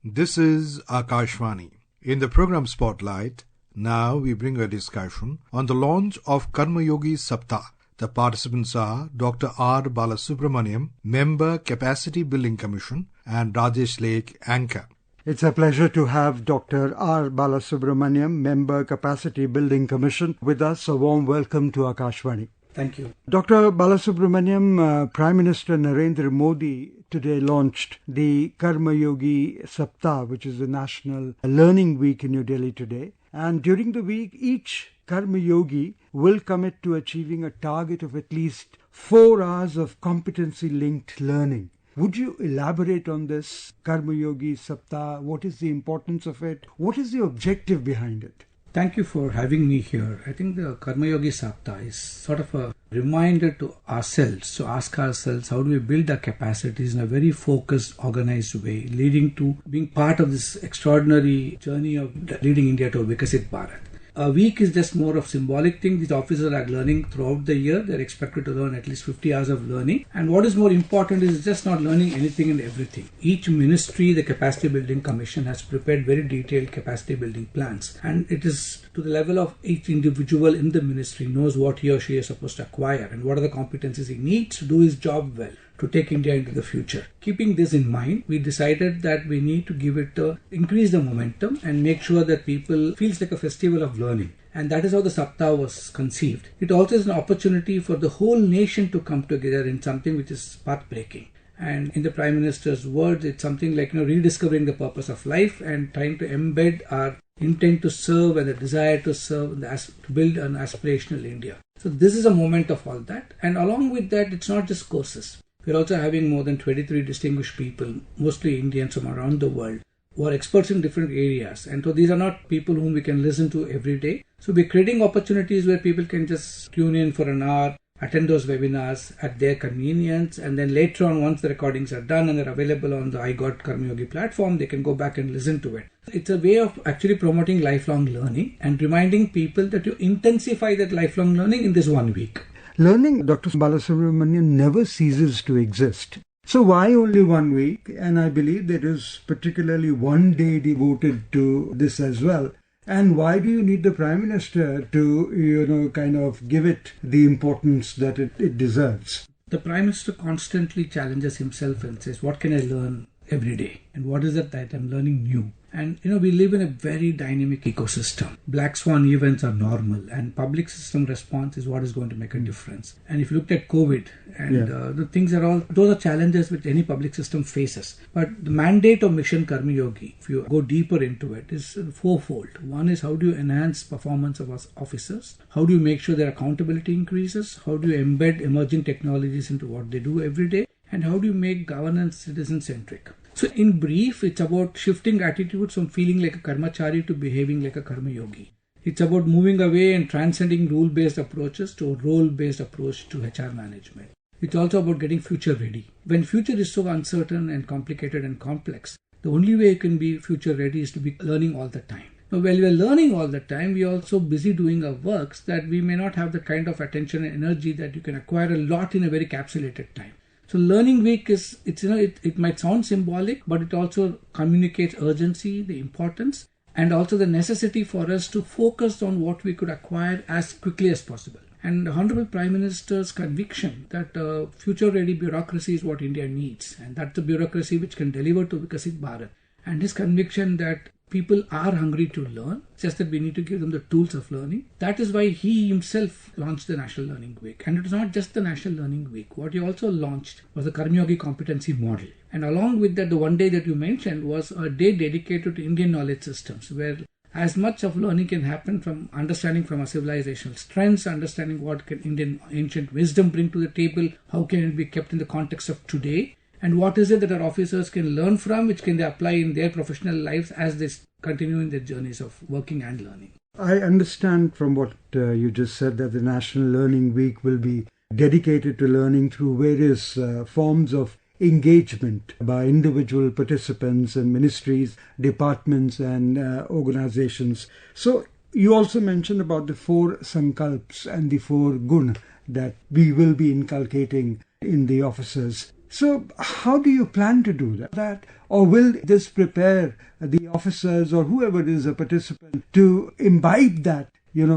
This is Akashvani. In the program Spotlight, now we bring a discussion on the launch of Karmayogi Saptah. The participants are Dr. R. Balasubramaniam, Member Capacity Building Commission, and Rajesh, Laikh, Anchor. It's a pleasure to have Dr. R. Balasubramaniam, Member Capacity Building Commission, with us. A warm welcome to Akashvani. Thank you. Dr. Balasubramaniam, Prime Minister Narendra Modi today launched the Karmayogi Saptah, which is the National Learning Week in New Delhi today. And during the week, each Karmayogi will commit to achieving a target of at least 4 hours of competency-linked learning. Would you elaborate on this Karmayogi Saptah? What is the importance of it? What is the objective behind it? Thank you for having me here. I think the Karmayogi Saptah is sort of a reminder to ourselves, to ask ourselves how do we build our capacities in a very focused, organized way, leading to being part of this extraordinary journey of leading India to a Vikasit Bharat. A week is just more of symbolic thing. These officers are learning throughout the year. They're expected to learn at least 50 hours of learning. And what is more important is just not learning anything and everything. Each ministry, the Capacity Building Commission, has prepared very detailed capacity building plans. And it is to the level of each individual in the ministry knows what he or she is supposed to acquire and what are the competencies he needs to do his job well, to take India into the future. Keeping this in mind, we decided that we need to give it increase the momentum and make sure that people feels like a festival of learning. And that is how the Saptah was conceived. It also is an opportunity for the whole nation to come together in something which is path-breaking. And in the Prime Minister's words, it's something like rediscovering the purpose of life and trying to embed our intent to serve and the desire to serve and to build an aspirational India. So this is a moment of all that. And along with that, it's not just courses. We're also having more than 23 distinguished people, mostly Indians from around the world, who are experts in different areas. And so these are not people whom we can listen to every day. So we're creating opportunities where people can just tune in for an hour, attend those webinars at their convenience, and then later on, once the recordings are done and they're available on the I Got Karmayogi platform, they can go back and listen to it. It's a way of actually promoting lifelong learning and reminding people that you intensify that lifelong learning in this 1 week. Learning, Dr. Balasubramanian, never ceases to exist. So why only 1 week? And I believe there is particularly one day devoted to this as well. And why do you need the Prime Minister to, kind of give it the importance that it deserves? The Prime Minister constantly challenges himself and says, what can I learn every day? And what is it that I'm learning new? And we live in a very dynamic ecosystem. Black swan events are normal, and public system response is what is going to make a difference. And if you looked at COVID, and the things those are challenges which any public system faces. But the mandate of Mission Karmayogi, if you go deeper into it, is fourfold. One is how do you enhance performance of our officers? How do you make sure their accountability increases? How do you embed emerging technologies into what they do every day? And how do you make governance citizen-centric? So in brief, it's about shifting attitudes from feeling like a karmachari to behaving like a karmayogi. It's about moving away and transcending rule-based approaches to a role-based approach to HR management. It's also about getting future ready. When future is so uncertain and complicated and complex, the only way you can be future ready is to be learning all the time. Now, while we are learning all the time, we are also busy doing our works that we may not have the kind of attention and energy that you can acquire a lot in a very capsulated time. So Learning Week is, it might sound symbolic, but it also communicates urgency, the importance, and also the necessity for us to focus on what we could acquire as quickly as possible. And the Honorable Prime Minister's conviction that future-ready bureaucracy is what India needs, and that's the bureaucracy which can deliver to Vikasit Bharat. And his conviction that people are hungry to learn, just that we need to give them the tools of learning. That is why he himself launched the National Learning Week. And it was not just the National Learning Week. What he also launched was the Karmayogi competency model. And along with that, the one day that you mentioned was a day dedicated to Indian knowledge systems, where as much of learning can happen from understanding from our civilizational strengths, understanding what can Indian ancient wisdom bring to the table, how can it be kept in the context of today, and what is it that our officers can learn from, which can they apply in their professional lives as they continue in their journeys of working and learning. I understand from what you just said that the National Learning Week will be dedicated to learning through various forms of engagement by individual participants and ministries, departments and organizations. So you also mentioned about the 4 sankalps and the 4 gun that we will be inculcating in the officers. So how do you plan to do that? Or will this prepare the officers or whoever is a participant to imbibe that,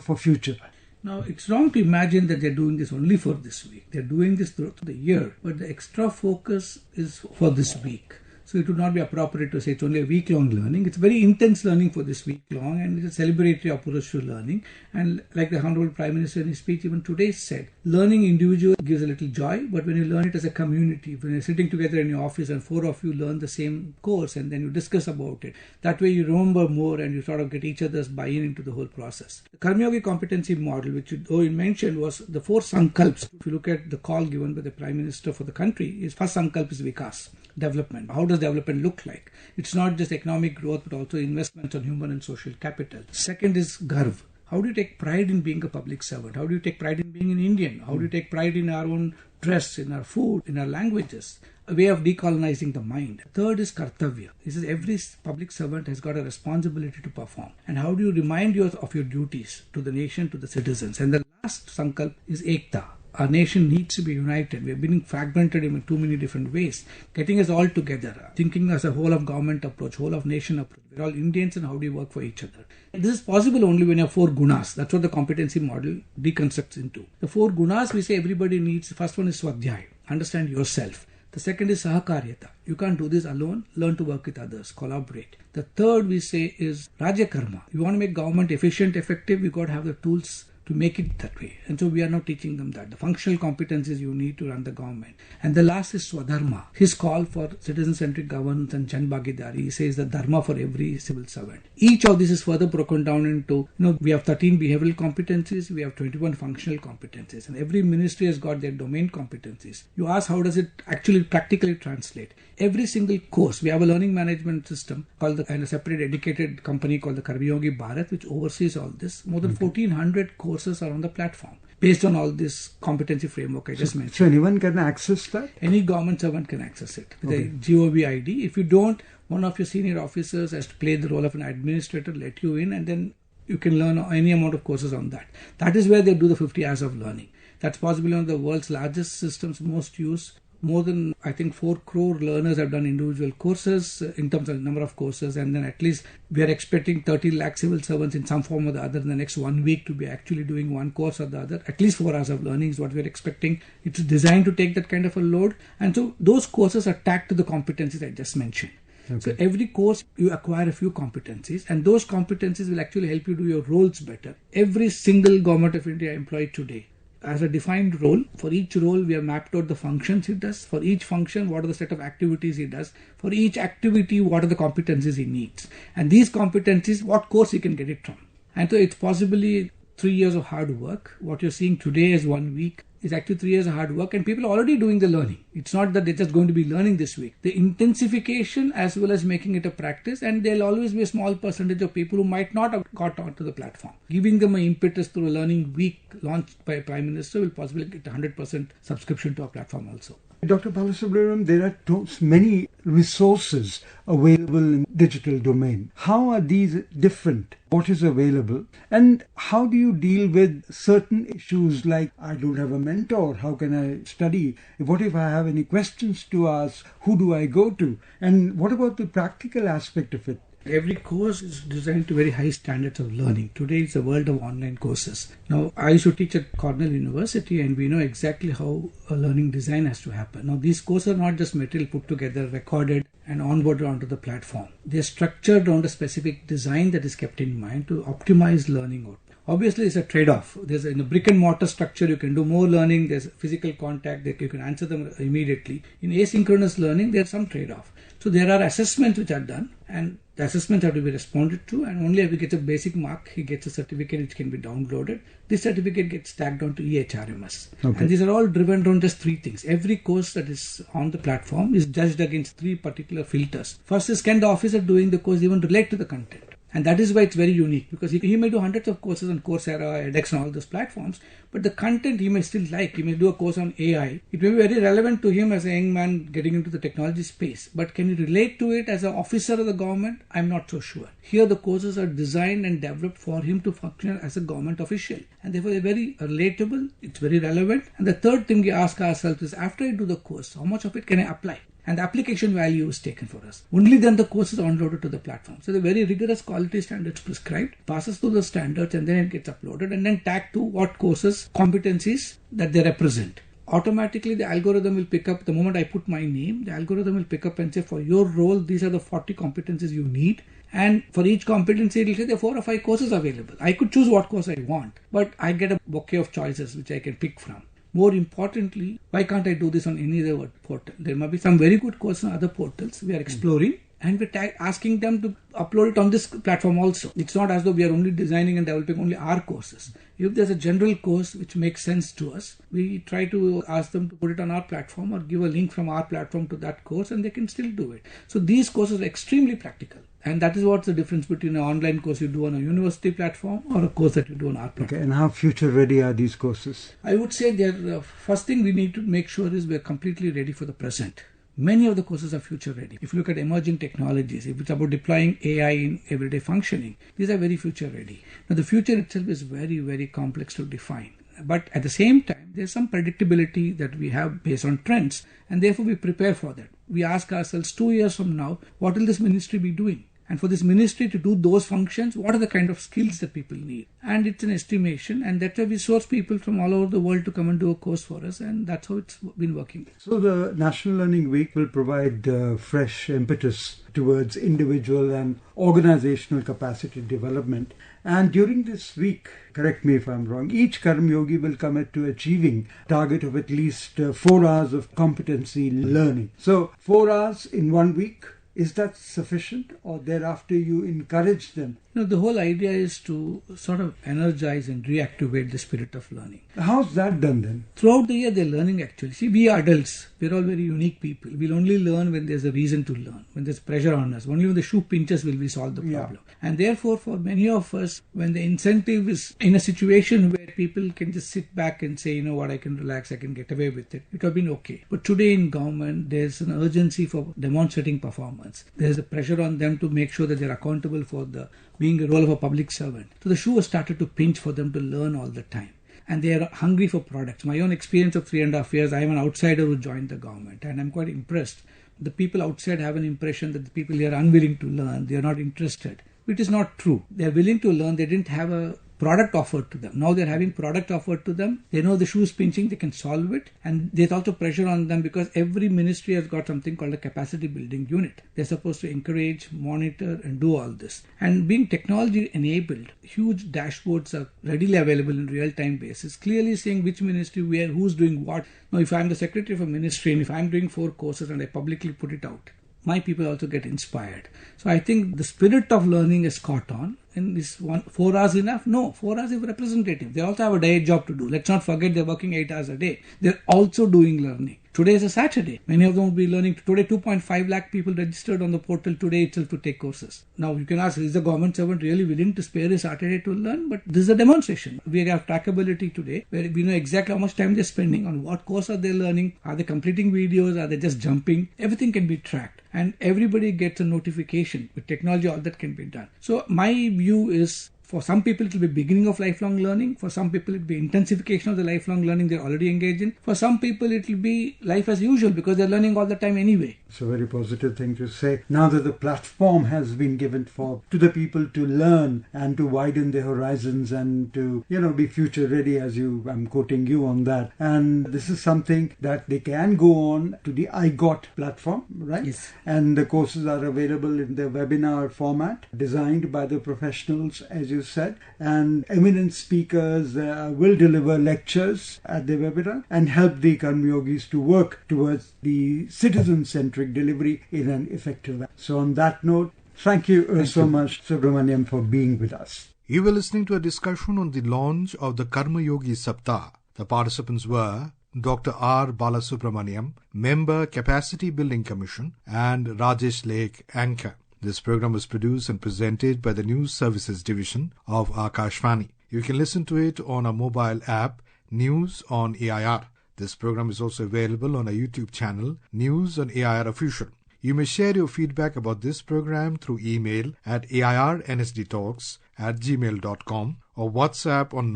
for future? Now, it's wrong to imagine that they're doing this only for this week. They're doing this throughout the year, but the extra focus is for this week. So it would not be appropriate to say it's only a week-long learning. It's very intense learning for this week-long, and it's a celebratory approach to learning. And like the Honorable Prime Minister in his speech even today said, learning individually gives a little joy, but when you learn it as a community, when you're sitting together in your office and 4 of you learn the same course and then you discuss about it, that way you remember more and you sort of get each other's buy-in into the whole process. The Karmayogi competency model, which you mentioned, was the 4 sankalps. If you look at the call given by the Prime Minister for the country, his first sankalp is Vikas. Development. How does development look like? It's not just economic growth, but also investments on human and social capital. Second is Garv. How do you take pride in being a public servant? How do you take pride in being an Indian? How do you take pride in our own dress, in our food, in our languages? A way of decolonizing the mind. Third is Kartavya. This is every public servant has got a responsibility to perform. And how do you remind you of your duties to the nation, to the citizens? And the last sankalp is Ekta. Our nation needs to be united. We are being fragmented in too many different ways. Getting us all together, thinking as a whole of government approach, whole of nation approach. We're all Indians and how do we work for each other? And this is possible only when you have 4 gunas. That's what the competency model deconstructs into. The 4 gunas we say everybody needs. The first one is Swadhyay. Understand yourself. The second is Sahakaryata. You can't do this alone. Learn to work with others. Collaborate. The third we say is Rajyakarma. You want to make government efficient, effective, you got to have the tools to make it that way. And so we are not teaching them that. The functional competencies you need to run the government. And the last is Swadharma. His call for citizen-centric governance and Jan Bhagidari. He says the dharma for every civil servant. Each of this is further broken down into, we have 13 behavioral competencies, we have 21 functional competencies, and every ministry has got their domain competencies. You ask how does it actually practically translate? Every single course, we have a learning management system called and a separate dedicated company called the Karmayogi Bharat, which oversees all this. More than 1,400 courses are on the platform based on all this competency framework I just mentioned. So anyone can access that? Any government servant can access it with a GOV ID. If you don't, one of your senior officers has to play the role of an administrator, let you in, and then you can learn any amount of courses on that. That is where they do the 50 hours of learning. That's possibly one of the world's largest systems, most used. More than, I think, 4 crore learners have done individual courses in terms of number of courses, and then at least we are expecting 30 lakh civil servants in some form or the other in the next 1 week to be actually doing one course or the other. At least 4 hours of learning is what we are expecting. It's designed to take that kind of a load, and so those courses are tagged to the competencies I just mentioned. Okay. So every course you acquire a few competencies, and those competencies will actually help you do your roles better. Every single Government of India employee today has a defined role. For each role, we have mapped out the functions he does. For each function, what are the set of activities he does. For each activity, what are the competencies he needs. And these competencies, what course he can get it from. And so it's possibly 3 years of hard work. What you're seeing today is 1 week. It's actually 3 years of hard work, and people are already doing the learning. It's not that they're just going to be learning this week. The intensification as well as making it a practice, and there'll always be a small percentage of people who might not have got onto the platform. Giving them an impetus through a learning week launched by a Prime Minister will possibly get 100% subscription to our platform also. Dr. Balasubramaniam, there are many resources available in digital domain. How are these different? What is available? And how do you deal with certain issues like, I don't have a mentor, how can I study? What if I have any questions to ask? Who do I go to? And what about the practical aspect of it? Every course is designed to very high standards of learning. Today it's a world of online courses. Now, I used to teach at Cornell University, and we know exactly how a learning design has to happen. Now, these courses are not just material put together, recorded and onboarded onto the platform. They're structured around a specific design that is kept in mind to optimize learning output. Obviously, it's a trade-off. In a brick and mortar structure, you can do more learning. There's physical contact that you can answer them immediately. In asynchronous learning, there's some trade-off. So there are assessments which are done, and the assessments have to be responded to, and only if he gets a basic mark, he gets a certificate which can be downloaded. This certificate gets tagged onto EHRMS. Okay. And these are all driven around just 3 things. Every course that is on the platform is judged against 3 particular filters. First is, can the officer doing the course even relate to the content? And that is why it's very unique, because he may do hundreds of courses on Coursera, edX and all those platforms, but the content he may still like. He may do a course on AI. It may be very relevant to him as a young man getting into the technology space, but can he relate to it as an officer of the government? I'm not so sure. Here the courses are designed and developed for him to function as a government official, and therefore they're very relatable, it's very relevant. And the third thing we ask ourselves is, after I do the course, how much of it can I apply? And the application value is taken for us. Only then the course is downloaded to the platform. So the very rigorous quality standards prescribed, passes through the standards, and then it gets uploaded and then tagged to what courses, competencies that they represent. Automatically the algorithm will pick up, the moment I put my name, the algorithm will pick up and say, for your role, these are the 40 competencies you need. And for each competency, it will say there are 4 or 5 courses available. I could choose what course I want, but I get a bouquet of choices which I can pick from. More importantly, why can't I do this on any other portal? There might be some very good courses on other portals we are exploring, and we're asking them to upload it on this platform also. It's not as though we are only designing and developing only our courses. If there's a general course which makes sense to us, we try to ask them to put it on our platform or give a link from our platform to that course, and they can still do it. So these courses are extremely practical. And that is what's the difference between an online course you do on a university platform or a course that you do on our platform. Okay, and how future ready are these courses? I would say the first thing we need to make sure is we're completely ready for the present. Many of the courses are future ready. If you look at emerging technologies, if it's about deploying AI in everyday functioning, these are very future ready. Now the future itself is very, very complex to define. But at the same time, there's some predictability that we have based on trends, and therefore we prepare for that. We ask ourselves 2 years from now, what will this ministry be doing? And for this ministry to do those functions, what are the kind of skills that people need? And it's an estimation, and that's why we source people from all over the world to come and do a course for us, and that's how it's been working. So the National Learning Week will provide fresh impetus towards individual and organizational capacity development. And during this week, correct me if I'm wrong, each Karmayogi will commit to achieving a target of at least 4 hours of competency learning. So 4 hours in 1 week, is that sufficient, or thereafter you encourage them? The whole idea is to sort of energize and reactivate the spirit of learning. How's that done then? Throughout the year, they're learning actually. See, we are adults. We're all very unique people. We'll only learn when there's a reason to learn, when there's pressure on us. Only when the shoe pinches will we solve the problem. Yeah. And therefore, for many of us, when the incentive is in a situation where people can just sit back and say, you know what, I can relax, I can get away with it, it would have been okay. But today in government, there's an urgency for demonstrating performance. There's a pressure on them to make sure that they're accountable for the being a role of a public servant. So the shoe has started to pinch for them to learn all the time. And they are hungry for products. My own experience of 3.5 years, I am an outsider who joined the government, and I'm quite impressed. The people outside have an impression that the people here are unwilling to learn, they are not interested, which is not true. They are willing to learn, they didn't have a product offered to them. Now they're having product offered to them. They know the shoe is pinching, they can solve it. And there's also pressure on them because every ministry has got something called a capacity building unit. They're supposed to encourage, monitor and do all this. And being technology enabled, huge dashboards are readily available in real time basis, clearly saying which ministry where, who's doing what. Now if I'm the secretary of a ministry and if I'm doing 4 courses and I publicly put it out, my people also get inspired. So I think the spirit of learning is caught on. And is 4 hours enough? No, 4 hours is representative. They also have a day job to do. Let's not forget they're working 8 hours a day. They're also doing learning. Today is a Saturday. Many of them will be learning. Today 2.5 lakh people registered on the portal today itself to take courses. Now you can ask, is the government servant really willing to spare a Saturday to learn? But this is a demonstration. We have trackability today where we know exactly how much time they're spending, on what course are they learning, are they completing videos, are they just jumping? Everything can be tracked and everybody gets a notification. With technology, all that can be done. So my view is, for some people, it will be beginning of lifelong learning. For some people, it will be intensification of the lifelong learning they're already engaged in. For some people, it will be life as usual because they're learning all the time anyway. It's a very positive thing to say. Now that the platform has been given to the people to learn and to widen their horizons and to, be future ready, as I'm quoting you on that. And this is something that they can go on to the iGot platform, right? Yes. And the courses are available in the webinar format, designed by the professionals, as you said, and eminent speakers will deliver lectures at the webinar and help the Karmayogis to work towards the citizen-centric delivery in an effective way. So on that note, thank you so much, Subramaniam, for being with us. You were listening to a discussion on the launch of the Karmayogi Saptah. The participants were Dr. R. Balasubramaniam, Member Capacity Building Commission, and Rajesh Laikh, Anchor. This program was produced and presented by the News Services Division of Akashvani. You can listen to it on our mobile app, News on AIR. This program is also available on our YouTube channel, News on AIR Official. You may share your feedback about this program through email at airnsdtalks@gmail.com or WhatsApp on